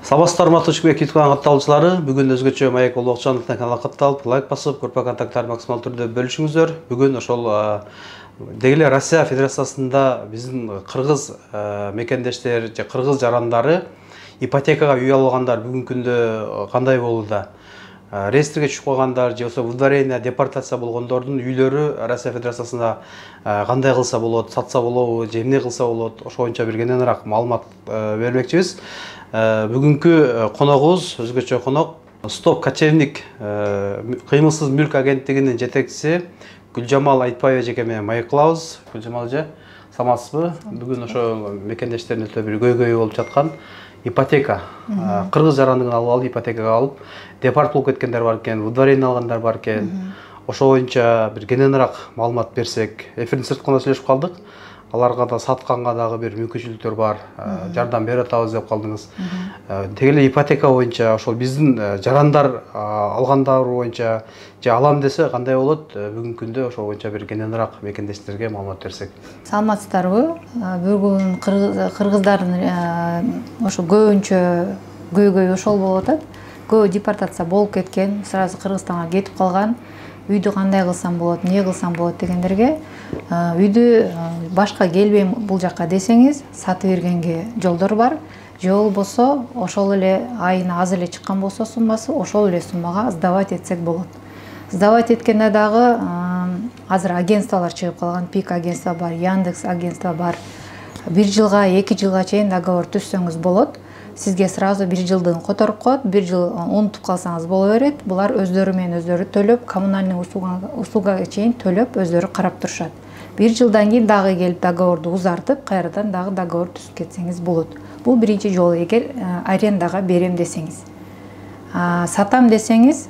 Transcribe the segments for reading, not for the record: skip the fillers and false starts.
Сабастар матушбек итқан катталчылары бүгін өзгөчө Маек Улукчановдун каналына катталып, лайк басып, көрпө контакттарды максимал түрдө бөлүшүңүздөр. Бүгүн ошол дегеле Россия Федерациясында биздин кыргыз мекендештер же кыргыз жарандары ипотекага үй алгандар бүгүнкү күндө кандай болууда? Реестрге түшүп калгандар же болбосо выдворение, депортация болгондордун үйлөрү Россия Федерациясында кандай кылса болот, сатса болобу, же эмне кылса болот? Ошо боюнча бир кененирээк маалымат бермекчибиз. Бүгүнкү коногубуз өзгөчө конок Стоп Кочевник кыймылсыз мүлк агенттигинин жетекчиси Гүлжамал Айтпаева эжеке менен маектелебиз. Гүлжамал эже, саламатсызбы? Бүгүн ошо мекендештердин өтө бир көйгөйү болуп жаткан ипотека, кыргыз жарандыгын алып ипотекага алып, депорт болуп кеткендер бар экен, выдворение алгандар бар экен. Ошо боюнча бир кененирээк маалымат берсек, эфирдин сырткында сүйлөшүп калдык. Аларга да сатканга дагы бир мүмкүнчүлүктөр бар, жардам бере атабыз деп калдыңыз. Тегеле ипотека боюнча ошол биздин жарандар алгандар боюнча же алам десе кандай болот? Бүгүнкү күндө ошол боюнча бир кененирээк мекендештерге маалымат берсек. Саламатсыздарбы? Бүгүн кыргыздардын ошо көбүнчө көйгөй ошол болуп атат. Көбү депортация болуп кеткен, сразу Кыргызстанга кетип калган. Үйдү кандай кылсам болот, эмне кылсам болот дегендерге, үйдү башка келбейм бул жака десеңиз, сатып бергенге жолдор бар. Же болбосо ошол эле айына аз эле чыккан болсо суммасы, ошол эле суммага сдавать этсек болот. Сдавать эткенде дагы азыр агентстволор чыгып калган, Пик агентство бар, Яндекс агентство бар. 1 жылга, 2 жылга чейин договор түзсөңүз болот. Сизге сразу 1 жылдыгын которуп коет, 1 жыл унутуп калсаңыз боло берет. Булар өздөрү менен өздөрү төлөп, коммунальный услугага чейин төлөп, өздөрү карап турушат. 1 жылдан кийин дагы келип договорду узартып, кайрадан дагы договор түзүп кетсеңиз болот. Бул биринчи жолу эгер арендага берем десеңиз. Сатам десеңиз,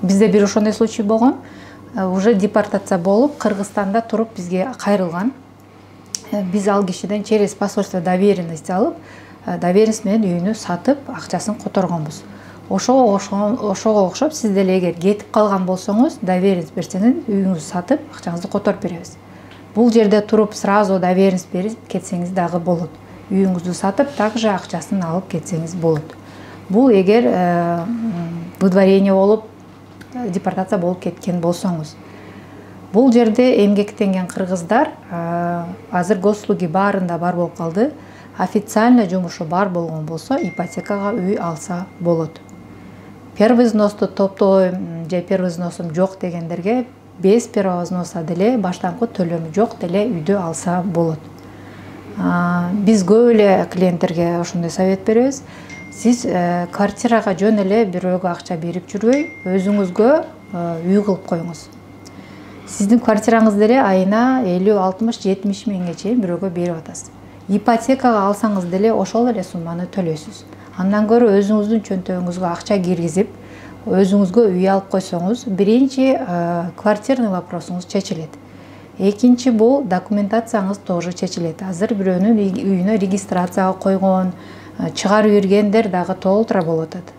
бизде бир ошондой случай болгон. Уже депортация болуп, Кыргызстанда туруп бизге кайрылган. Биз ал кишиден через посольство доверенность алып, доверенность менен үйүнү сатып, акчасын которгонбуз. Ошого окшоп сиз деле эгер кетип калган болсоңуз, доверенность берсеңиз, үйүңүздү сатып, акчаңызды которуп беребиз. Бул жерде туруп сразу доверенность берип кетсеңиз дагы болот. Үйүңүздү сатып, также акчасын алып кетсеңиз болот. Бул эгер выдворение болуп, депортация болуп кеткен болсоңуз. Бул жерде эмгектенген кыргыздар азыр госуслуги баарында бар болуп калды. Официально жумушу бар болгон болсо, ипотекага үй алса болот. Первый взносты топтойм же первый взносум жок дегендерге без первого взноса деле баштаңкы төлөмү жок деле үйдү алса болот. Биз көп эле клиенттерге ошондой совет беребиз. Сиз квартирага жөн эле бирөөгө акча берип жүрбөй, өзүңүзгө үй кылып коюңуз. Сиздин квартираңыз деле айына 50, 60, 70 миңге чейин бирөөгө берип атасыз. Ипотекага алсаңыз деле ошол эле сумманы төлөйсүз. Андан көрө өзүңүздүн чөнтөгүңүзгө акча киргизип, өзүңүзгө үй алып койсоңуз, биринчи квартирный вопросуңуз чечилет. Экинчи бул документацияңыз тоже чечилет. Азыр бирөөнүн үйүнө регистрацияга койгон, чыгарып бергендер дагы толтура болуп атат.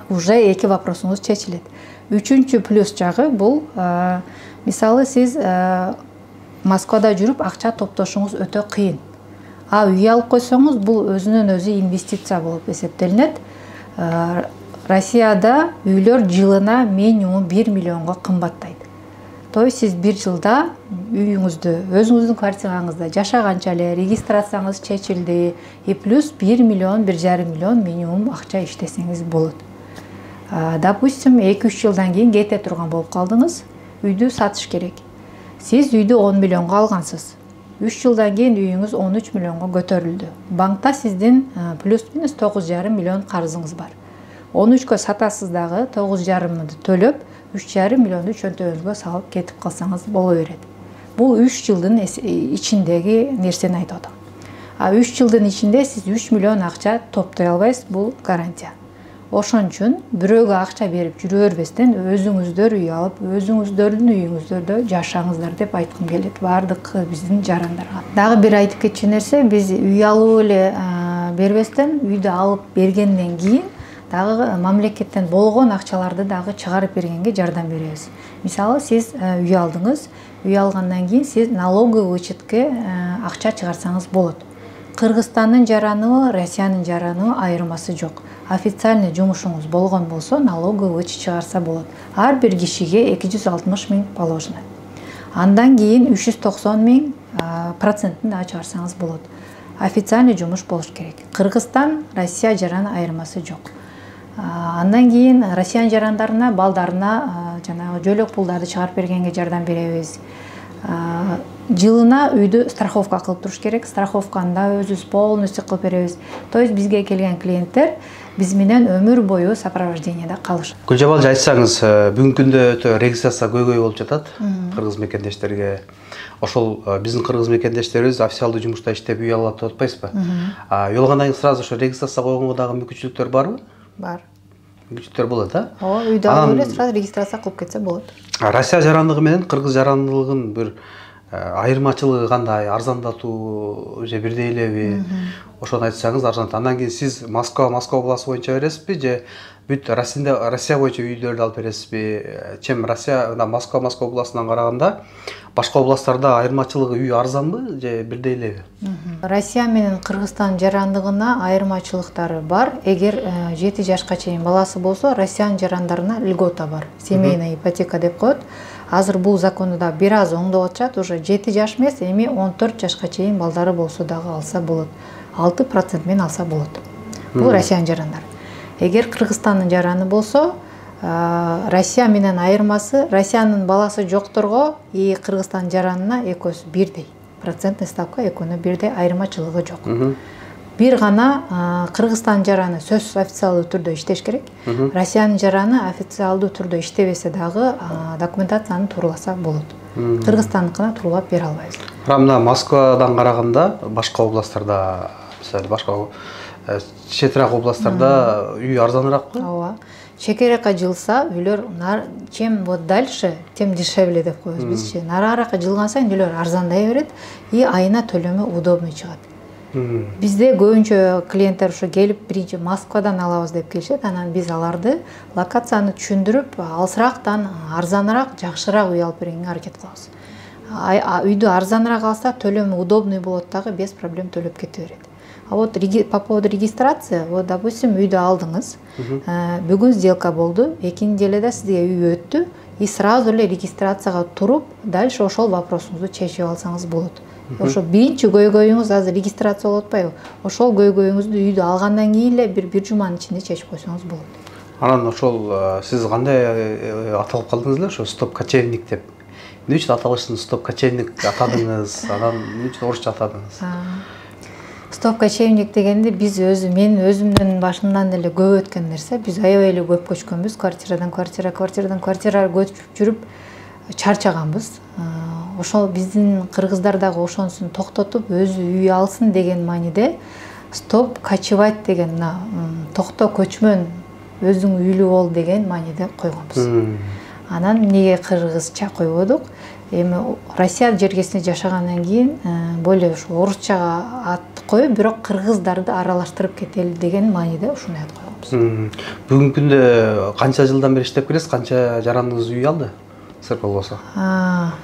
Уже эки вопросуңуз чечилет. Үчүнчү плюс жагы бул, мисалы сиз Москвада жүрүп акча топтошуңуз өтө кыйын. Үй алып койсоңуз, бул өзүнөн өзү инвестиция болуп эсептелинет. Россияда үйлөр жылына минимум 1 миллионго кымбаттайт. То есть сиз 1 жылда үйүңүздү, өзүңүздүн квартираңызда жашаганча эле регистрацияңыз чечилди, и плюс 1 миллион, 1,5 миллион минимум акча иштесеңиз болот. Допустим, 2-3 жылдан кийин кете турган болуп калдыңыз, үйдү сатыш керек. Сиз үйдү 10 миллионго алгансыз. 3 жылдан кийин үйүңүз 13 миллионго көтөрүлдү. Банкта сиздин плюс-минус 9,5 миллион карызыңыз бар. 13кө сатасыз дагы 9,5 төлөп, 3,5 миллионду чөнтөгүңүзгө салып кетип калсаңыз боло берет. Бул 3 жылдын ичиндеги нерсени айтып атам. 3 жылдын ичинде сиз 3 миллион акча топтой албайсыз, бул гарантия. Ошон үчүн бирөөгө акча берип жүрө бербестен өзүңүздөр үй алып, өзүңүздөрдүн үйүңүздөрдө жашаңыздар деп айткым келет баардык биздин жарандарга. Дагы бир айтып кетчү нерсе, биз үй алып эле бербестен, үйдү алып бергенден кийин дагы мамлекеттен болгон акчаларды дагы чыгарып бергенге жардам беребиз. Мисалы сиз үй алдыңыз, үй алгандан кийин сиз налоговый вычетке акча чыгарсаңыз болот. Кыргызстандын жараныбы, Россиянын жараныбы айырмасы жок. Официальный жумушуңуз болгон болсо, налоговый вычет чыгарса болот. Ар бир кишиге 260 000 положено. Андан кийин 390 000 процентин да чыгарсаңыз болот. Официальный жумуш болуш керек. Кыргызстан, Россия жараны айырмасы жок. Андан кийин Россиянын жарандарына, балдарына жанагы жөлөк пулдарды чыгарып бергенге жардам беребиз. Жылына үйдү страховка кылып туруш керек. Страховканы да өзүбүз полностью кылып беребиз. То есть бизге келген клиенттер биз менен өмүр бою сопровождениеде калышат. Гүлжабал, айтсаңыз, бүгүнкү күндө өтө регистрация көйгөй болуп жатат кыргыз мекендештерге. Ошол биздин кыргыз мекендештерибиз официалдуу жумушта иштеп үй алат деп атпайсызбы? Үй алгандан кийин сразу ошо регистрация койгонго дагы мүмкүнчүлүктөр барбы? Бар. Мүмкүнчүлүктөр болот, Ооба, үйдө алып эле сразу регистрация кылып кетсе болот. Россия жарандыгы менен кыргыз жарандыгынын бир айырмачылыгы кандай? Арзандатуу же бирдей элеби? Ошону айтсаңыз арзан. Андан кийин сиз Москва областы боюнча бересизби же бүт Россия боюнча үйлөрдү алып бересизби? Чем Россия Москва областынан караганда башка областтарда айырмачылыгы үй арзанбы же бирдей элеби? Россия менен Кыргызстан жарандыгына айырмачылыктары бар. Эгер 7 жашка чейин баласы болсо, Россиянын жарандарына льгота бар. Семейная ипотека деп коет. Азыр бул законду да бир аз оңдоп атышат. Уже 7 жаш эмес, эми 14 жашка чейин балдары болсо дагы алса болот. 6% менен алса болот. Бул Россиянын жарандары. Эгер Кыргызстандын жараны болсо, Россия менен айырмасы, Россиянын баласы жокторго и Кыргызстан жаранына экөөсү бирдей. Процентный ставка экөөнө бирдей, айырмачылыгы жок. Бир гана Кыргызстан жараны сөзсүз официалдуу түрдө иштеш керек. Россиянын жараны официалдуу түрдө иштебесе дагы документацияны турласа болот. Кыргызстандыкына турлап бере албайбыз. Мына Москвадан караганда башка областтарда, мисалы башка четирак областтарда үй арзаныраакпы? Ооба. Чекеракка жылса үйлөр чем вот дальше, тем дешевле деп коебуз бизчи. Нарааракка жылган сайын үйлөр арзандай берет и айына төлөмү удобный чыгат. Бизде көбүнчө клиенттер ошо келип биринчи Москвадан алабыз деп келишет, анан биз аларды локацияны түшүндүрүп, алысыраактан арзаныраак, жакшыраак үй алып бергенге аракет кылабыз. Үйдү арзаныраак алса төлөмү удобный болот дагы, без проблем төлөп кете берет. А вот по поводу регистрации, вот допустим үйдү алдыңыз, бүгүн сделка болду, экинчи эледе сизге үй өттү, и сразу эле регистрацияга туруп, дальше ошол вопросуңузду чечип алсаңыз болот. Ошо биринчи көйгөйүңүз азыр регистрация болуп атпайбы? Ошол көйгөйүңүздү үйдү алгандан кийин эле бир жуманын ичинде чечип койсоңуз болот. Анан ошол сиз кандай аталып калдыңыз эле ошо стоп кочевник деп? Эмне үчүн аталышын стоп кочевник атадыңыз? Анан эмне үчүн орусча атадыңыз? Стоп кочевник дегенде биз мен өзүмдүн башымдан деле көп өткөн нерсе. Биз аябай эле көп көчкөнбүз, квартирадан квартирага көчүп жүрүп чарчаганбыз. Ошол биздин кыргыздар дагы ошонусун токтотуп, өзү үй алсын деген мааниде стоп кочевать деген, токто көчмөн, өзүң үйлүү бол деген мааниде койгонбуз. Анан эмнеге кыргызча койбодук? Эми Россия жергесинде жашагандан кийин более ушу орусчага ат коюп, бирок кыргыздарды аралаштырып кетели деген мааниде ушуну ат койгонбуз. Бүгүнкү күндө канча жылдан бери иштеп келесиз? Канча жараныңыз үй алды? Сыр болбосо.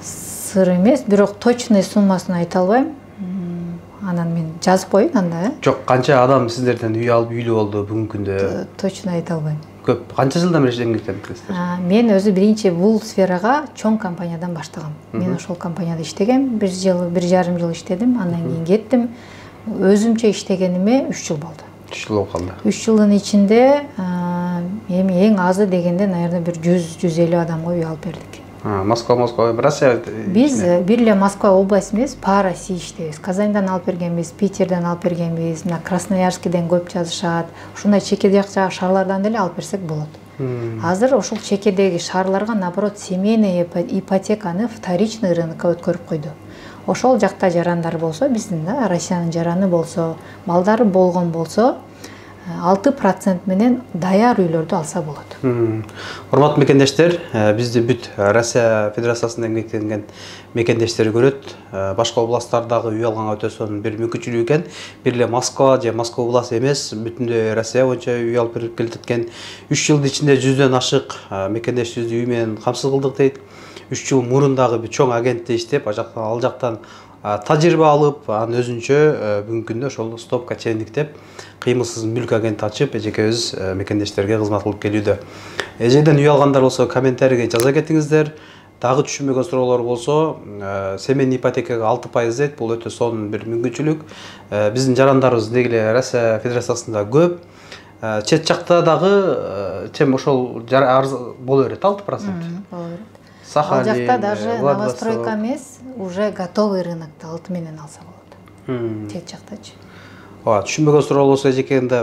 Сыр эмес, бирок точный суммасын айта албайм. Анан мен жазып коеюн анда, Жок, канча адам сиздерден үй алып үйлүү болду бүгүнкү күндө? Точно айта албайм. Көп. Канча жылдан бери эмгектенип келесиздер? Мен өзү биринчи бул сферага чоң компаниядан баштагам. Мен ошол компанияда иштегем, 1,5 жыл иштедим, андан кийин кеттим. Өзүмчө иштегениме 3 жыл болду. 3 жыл болуп калды. 3 жылдын ичинде эми эң азы дегенде, наверное, бир 100-150 адамга үй алып бердик. Москва, Россия. Биз бир эле Москва область эмес, по России иштейбиз. Казаньдан алып бергенбиз, Питерден алып бергенбиз, Красноярскиден көп жазышат. Ушундай чекедеги шаарлардан деле алып берсек болот. Азыр ошол чекедеги шаарларга наоборот семейный ипотеканы вторичный рынокко өткөрүп койду. Ошол жакта жарандар болсо, биздин Россиянын жараны болсо, балдары болгон болсо, 6% менен даяр үйлөрдү алса болот. Урматтуу мекендештер, бизди бүт Россия Федерациясында эмгектенген мекендештер көрөт. Башка областтардагы үй алганга өтө сонун бир мүмкүнчүлүк экен. Бир эле Москва же Москва областы эмес, бүтүндөй Россия боюнча үй алып берип келаткан 3 жылдын ичинде 100дөн ашык мекендешибизди үй менен камсыз кылдык дейт. 3 жыл мурун дагы бир чоң агентте иштеп, ал жактан тажрыйба алып, анын өзүнчө бүгүнкү күндө ошол Стоп кочевник деп кыймылсыз мүлк агенти ачып, эжекебиз мекендештерге кызмат кылып келүүдө. Эжеден үй алгандар болсо комментарийге жаза кетиңиздер. Дагы түшүнбөгөн суроолор болсо, семейный ипотекага 6% дейт. Бул өтө сонун бир мүмкүнчүлүк. Биздин жарандарыбыз деги эле Россия Федерациясында көп. Чет жакта дагы чем ошол арыз боло берет 6%. Боло берет. Сахалин, Ал жакта даже Владивосток. новостройка эмес, уже готовый рынокто 6 менен алса болот. Чет жактачы. Түшүнбөгөн суроо болсо эжекенде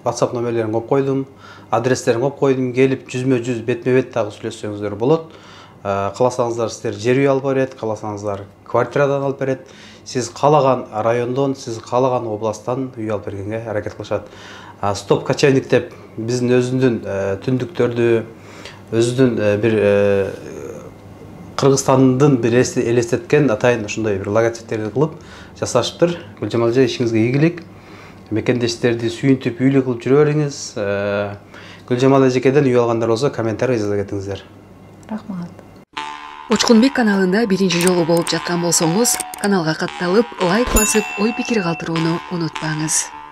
WhatsApp номерлерин коюп койдум, адрестерин коюп койдум. Келип жүзмө-жүз бетме-бет дагы сүйлөшсөңүздөр болот. Кааласаңыздар сиздер жер үй алып берет, кааласаңыздар квартирадан алып берет. Сиз каалаган райондон, сиз каалаган областтан үй алып бергенге аракет кылышат. Стоп кочевник деп биздин өзүнүн түндүктөрдү, өзүнүн бир Кыргызстандын бир элестеткен атайын ошондой бир логотиптерди кылып жасашыптыр. Гүлжамал эже, ишиңизге ийгилик. Мекендештерди сүйүнтүп үйлүү кылып жүрө бериңиз. Гүлжамал эжекеден үй алгандар болсо комментарий жаза кетиңиздер. Рахмат. Учкунбек каналында биринчи жолу болуп жаткан болсоңуз, каналга катталып, лайк басып, ой пикир калтырууну унутпаңыз.